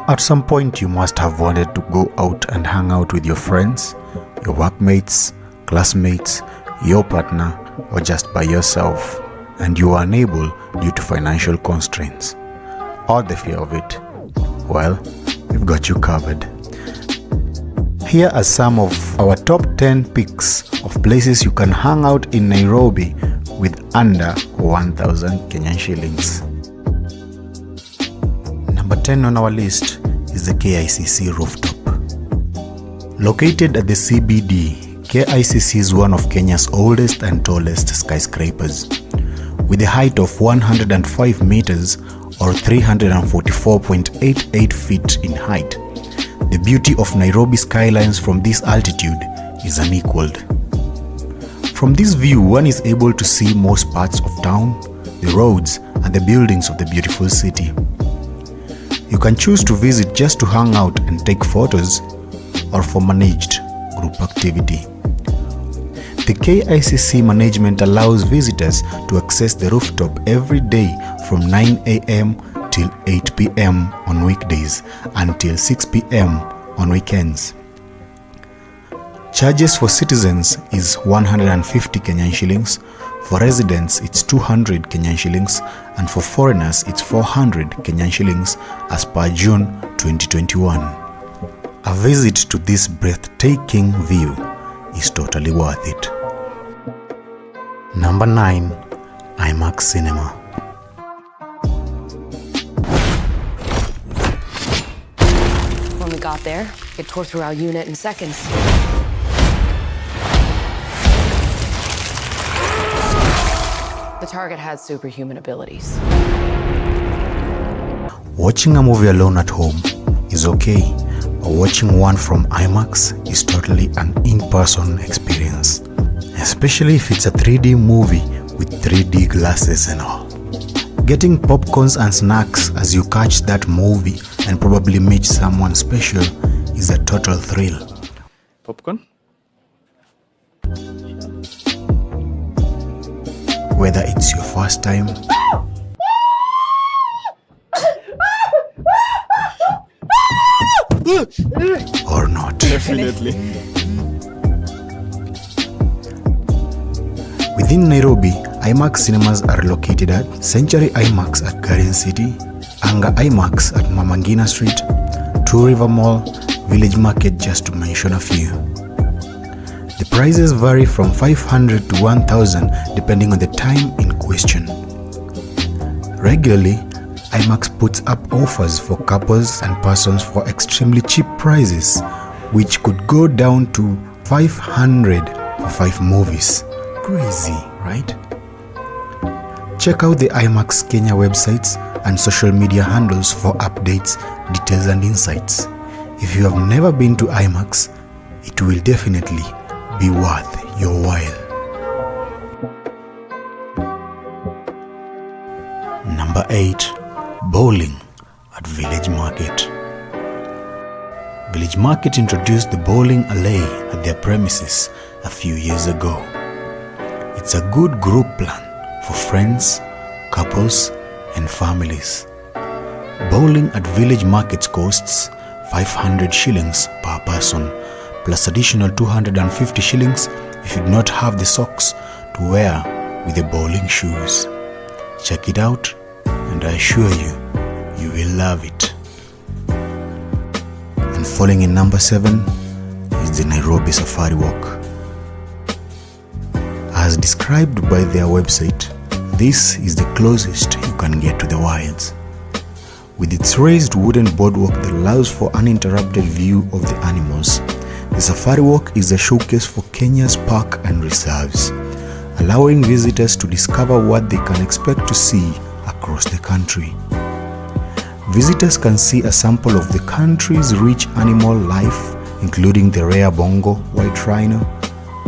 At some point, you must have wanted to go out and hang out with your friends, your workmates, classmates, your partner, or just by yourself, and you are unable due to financial constraints or the fear of it. Well, we've got you covered. Here are some of our top 10 picks of places you can hang out in Nairobi with under 1,000 Kenyan shillings. Number 10 on our list is the KICC rooftop. Located at the CBD, KICC is one of Kenya's oldest and tallest skyscrapers. With a height of 105 meters or 344.88 feet in height, the beauty of Nairobi skylines from this altitude is unequaled. From this view, one is able to see most parts of town, the roads, and the buildings of the beautiful city. You can choose to visit just to hang out and take photos, or for managed group activity. The KICC management allows visitors to access the rooftop every day from 9 a.m. till 8 p.m. on weekdays until 6 p.m. on weekends. Charges for citizens is 150 Kenyan shillings, for residents it's 200 Kenyan shillings, and for foreigners it's 400 Kenyan shillings as per June 2021. A visit to this breathtaking view is totally worth it. Number 9. IMAX Cinema. When we got there, it tore through our unit in seconds. The target had superhuman abilities. Watching a movie alone at home is okay, but watching one from IMAX is totally an in-person experience, especially if it's a 3D movie with 3D glasses and all. Getting popcorns and snacks as you catch that movie and probably meet someone special is a total thrill. Popcorn? Whether it's your first time or not. Definitely. Within Nairobi, IMAX cinemas are located at Century IMAX at Garden City, Anga IMAX at Mama Ngina Street, Two River Mall, Village Market, just to mention a few. The prices vary from 500 to 1,000 depending on the time in question. Regularly, IMAX puts up offers for couples and persons for extremely cheap prices, which could go down to 500 for 5 movies. Crazy, right? Check out the IMAX Kenya websites and social media handles for updates, details and insights. If you have never been to IMAX, it will definitely be worth your while. Number 8. Bowling at Village Market. Village Market introduced the bowling alley at their premises a few years ago. It's a good group plan for friends, couples, and families. Bowling at Village Market costs 500 shillings per person, plus additional 250 shillings if you do not have the socks to wear with the bowling shoes. Check it out, and I assure you, you will love it. And falling in number 7 is the Nairobi Safari Walk. As described by their website, this is the closest you can get to the wilds. With its raised wooden boardwalk that allows for uninterrupted view of the animals, the Safari Walk is a showcase for Kenya's park and reserves, allowing visitors to discover what they can expect to see across the country. Visitors can see a sample of the country's rich animal life, including the rare bongo white rhino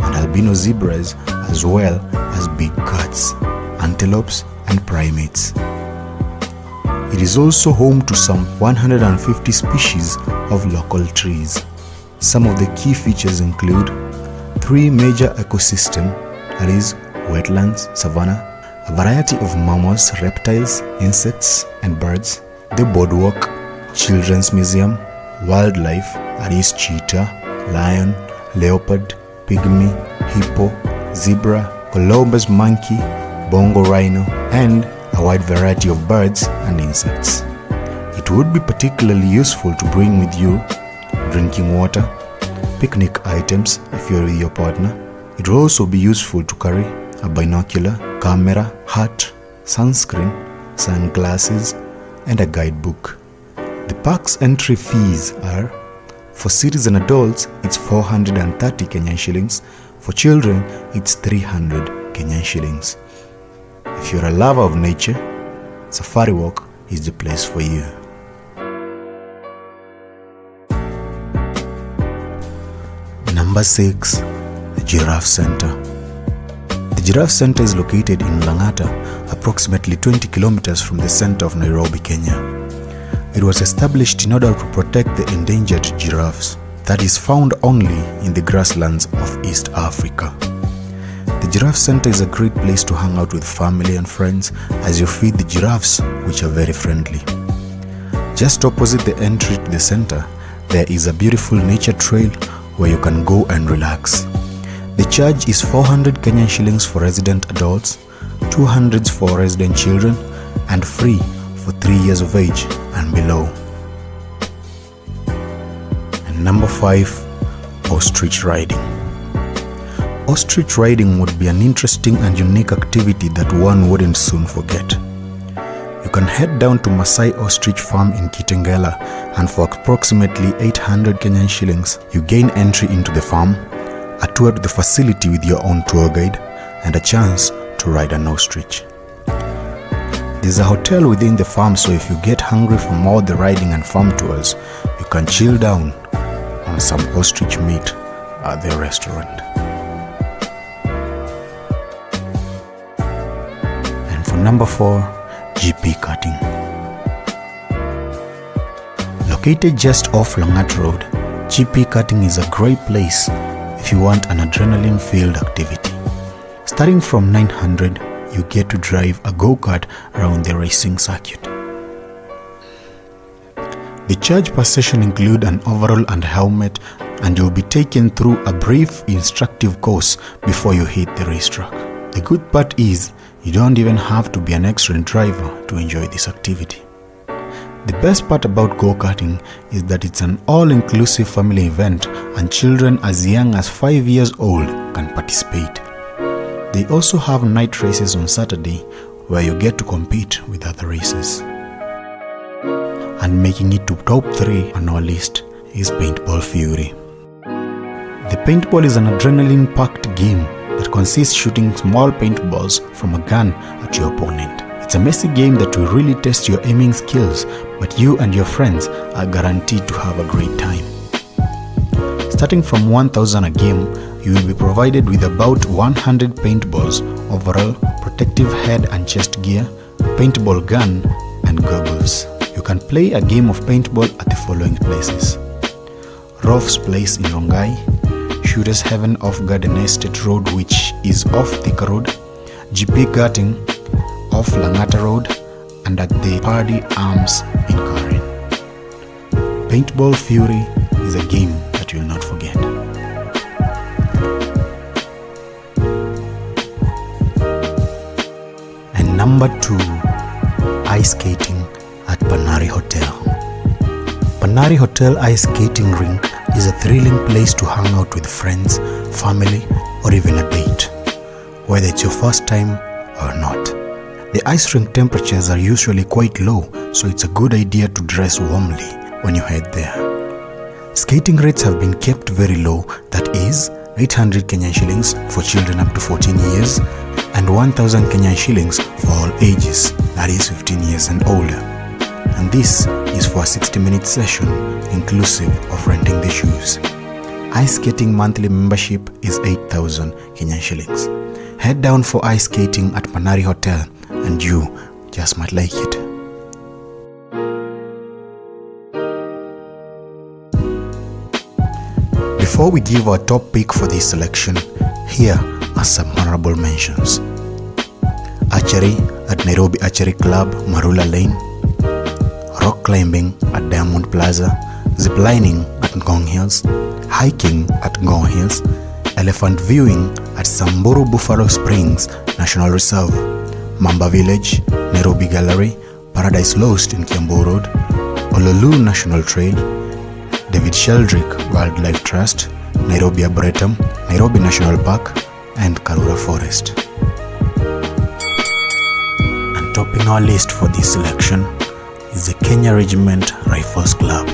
and albino zebras, as well as big cats, antelopes, and primates. It is also home to some 150 species of local trees. Some of the key features include 3 major ecosystems, that is, wetlands, savanna, a variety of mammals, reptiles, insects, and birds, the boardwalk, Children's Museum, Wildlife, that is cheetah, lion, leopard, pygmy, hippo, zebra, Columbus monkey, bongo rhino, and a wide variety of birds and insects. It would be particularly useful to bring with you drinking water, picnic items if you're with your partner. It will also be useful to carry a binocular, camera, hat, sunscreen, sunglasses, and a guidebook. The park's entry fees are: for citizen adults, it's 430 Kenyan shillings. For children, it's 300 Kenyan shillings. If you're a lover of nature, Safari Walk is the place for you. Number 6. The Giraffe Center. The Giraffe Center is located in Lang'ata, approximately 20 kilometers from the center of Nairobi, Kenya. It was established in order to protect the endangered giraffes that is found only in the grasslands of East Africa. The Giraffe Center is a great place to hang out with family and friends as you feed the giraffes, which are very friendly. Just opposite the entry to the center, there is a beautiful nature trail where you can go and relax. The charge is 400 Kenyan shillings for resident adults, 200 for resident children, and free for 3 years of age and below. And number 5, ostrich riding. Ostrich riding would be an interesting and unique activity that one wouldn't soon forget. You can head down to Masai Ostrich Farm in Kitengela, and for approximately 800 Kenyan shillings, you gain entry into the farm, a tour to the facility with your own tour guide, and a chance to ride an ostrich. There's a hotel within the farm, so if you get hungry from all the riding and farm tours, you can chill down on some ostrich meat at the restaurant. And for number 4, GP cutting. Located just off Lang'ata Road, GP cutting is a great place if you want an adrenaline-filled activity. Starting from 900, you get to drive a go-kart around the racing circuit. The charge per session include an overall and helmet, and you'll be taken through a brief instructive course before you hit the racetrack. The good part is, you don't even have to be an excellent driver to enjoy this activity. The best part about go-karting is that it's an all-inclusive family event, and children as young as 5 years old can participate. They also have night races on Saturday where you get to compete with other races. And making it to top 3 on our list is Paintball Fury. The paintball is an adrenaline-packed game that consists shooting small paintballs from a gun at your opponent. It's a messy game that will really test your aiming skills, but you and your friends are guaranteed to have a great time. Starting from 1,000 a game, you will be provided with about 100 paintballs, overall, protective head and chest gear, paintball gun, and goggles. You can play a game of paintball at the following places: Rolf's Place in Rongai, Shooters Heaven off Garden Estate Road, which is off Thika Road, GP Cutting off Lang'ata Road, and at the Party Arms in Karen. Paintball Fury is a game that you will not forget. And number 2, ice skating at Panari Hotel. Panari Hotel Ice Skating Rink is a thrilling place to hang out with friends, family, or even a date, whether it's your first time or not. The ice rink temperatures are usually quite low, so it's a good idea to dress warmly when you head there. Skating rates have been kept very low, that is 800 Kenyan shillings for children up to 14 years and 1,000 Kenyan shillings for all ages, that is 15 years and older. And this is for a 60-minute session inclusive of renting the shoes. Ice skating monthly membership is 8,000 Kenyan shillings. Head down for ice skating at Panari Hotel and you just might like it. Before we give our top pick for this selection, here are some honorable mentions. Archery at Nairobi Archery Club, Marula Lane. rock climbing at Diamond Plaza, ziplining at Ngong Hills, hiking at Ngong Hills, elephant viewing at Samburu Buffalo Springs National Reserve, Mamba Village, Nairobi Gallery, Paradise Lost in Kiambu Road, Ololu National Trail, David Sheldrick Wildlife Trust, Nairobi Arboretum, Nairobi National Park, and Karura Forest. And topping our list for this selection is the Kenya Regiment Rifles Club.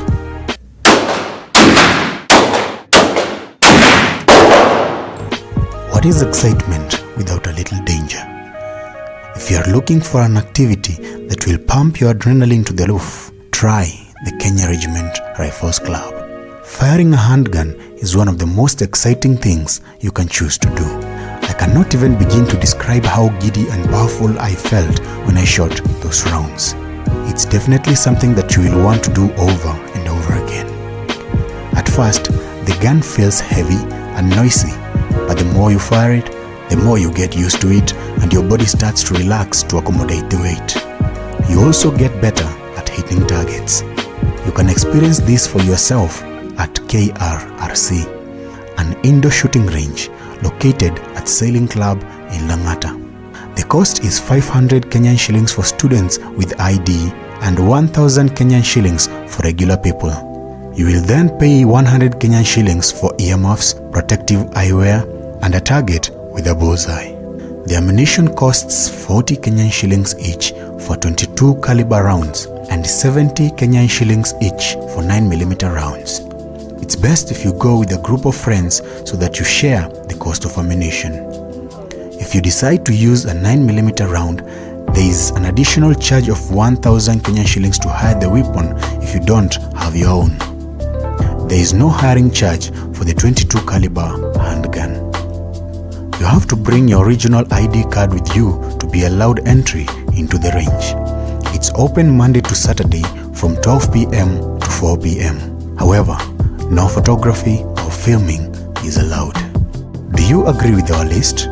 What is excitement without a little danger? If you are looking for an activity that will pump your adrenaline to the roof, try the Kenya Regiment Rifles Club. Firing a handgun is one of the most exciting things you can choose to do. I cannot even begin to describe how giddy and powerful I felt when I shot those rounds. It's definitely something that you will want to do over and over again. At first, the gun feels heavy and noisy, but the more you fire it, the more you get used to it and your body starts to relax to accommodate the weight. You also get better at hitting targets. You can experience this for yourself at KRRC, an indoor shooting range located at Sailing Club in Langata. The cost is 500 Kenyan shillings for students with ID and 1,000 Kenyan shillings for regular people. You will then pay 100 Kenyan shillings for earmuffs, protective eyewear, and a target with a bullseye. The ammunition costs 40 Kenyan shillings each for 22 caliber rounds and 70 Kenyan shillings each for 9mm rounds. It's best if you go with a group of friends so that you share the cost of ammunition. If you decide to use a 9mm round, there is an additional charge of 1,000 Kenyan shillings to hire the weapon if you don't have your own. There is no hiring charge for the 22 caliber handgun. You have to bring your original ID card with you to be allowed entry into the range. It's open Monday to Saturday from 12 p.m. to 4 p.m. However, no photography or filming is allowed. Do you agree with our list?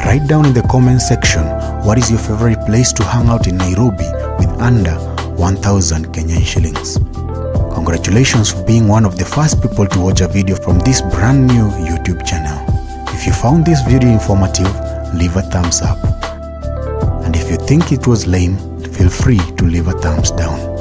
Write down in the comment section what is your favorite place to hang out in Nairobi with under 1,000 Kenyan shillings. Congratulations for being one of the first people to watch a video from this brand new YouTube channel. If you found this video informative, leave a thumbs up. And if you think it was lame, feel free to leave a thumbs down.